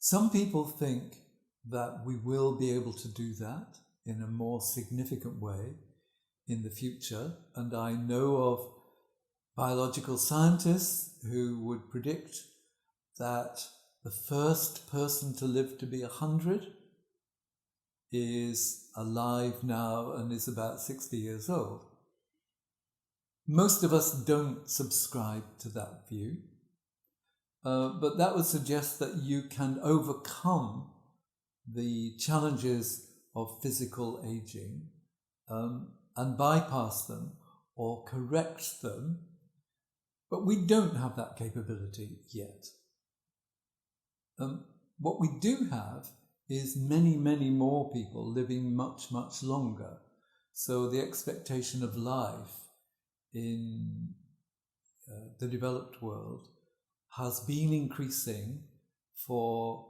Some people think that we will be able to do that in a more significant way in the future, and I know of biological scientists who would predict that the first person to live to be 100 is alive now and is about 60 years old. Most of us don't subscribe to that view, but that would suggest that you can overcome the challenges of physical aging and bypass them or correct them, but we don't have that capability yet. What we do have is many, many more people living much, much longer. So the expectation of life in the developed world has been increasing for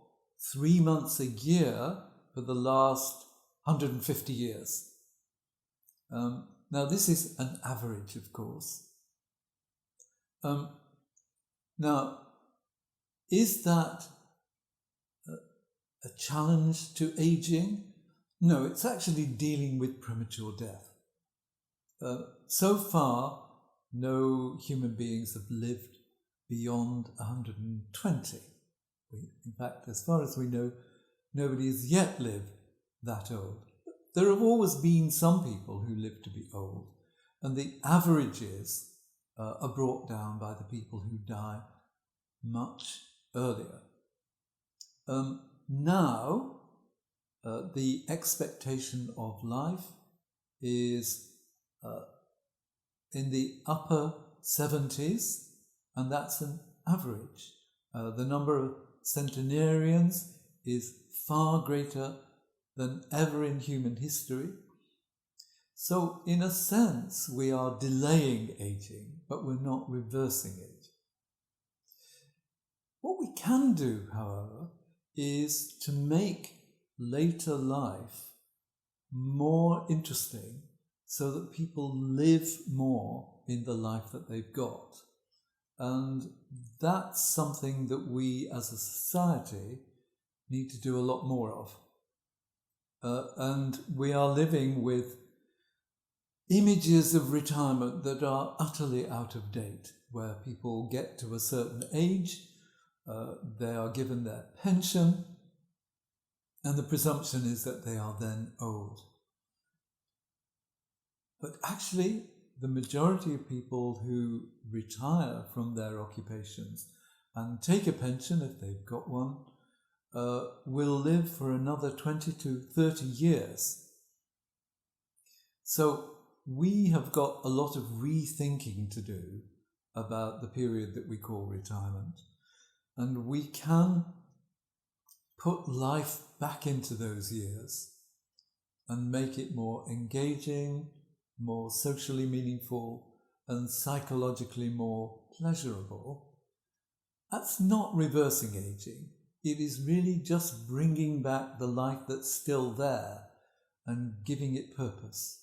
3 months a year for the last 150 years. Now this is an average, of course. Now, is that a challenge to aging? No, it's actually dealing with premature death. So far, no human beings have lived beyond 120. In fact, as far as we know, nobody has yet lived that old. There have always been some people who live to be old, and the averages are brought down by the people who die much earlier. Now, the expectation of life is in the upper 70s, and that's an average. The number of centenarians is far greater than ever in human history. So, in a sense, we are delaying aging, but we're not reversing it. What we can do, however, is to make later life more interesting so that people live more in the life that they've got. And that's something that we as a society need to do a lot more of. And we are living with images of retirement that are utterly out of date, where people get to a certain age, they are given their pension, and the presumption is that they are then old. But actually, the majority of people who retire from their occupations and take a pension, if they've got one, will live for another 20 to 30 years. So we have got a lot of rethinking to do about the period that we call retirement. And we can put life back into those years and make it more engaging, more socially meaningful, and psychologically more pleasurable. That's not reversing aging. It is really just bringing back the life that's still there and giving it purpose.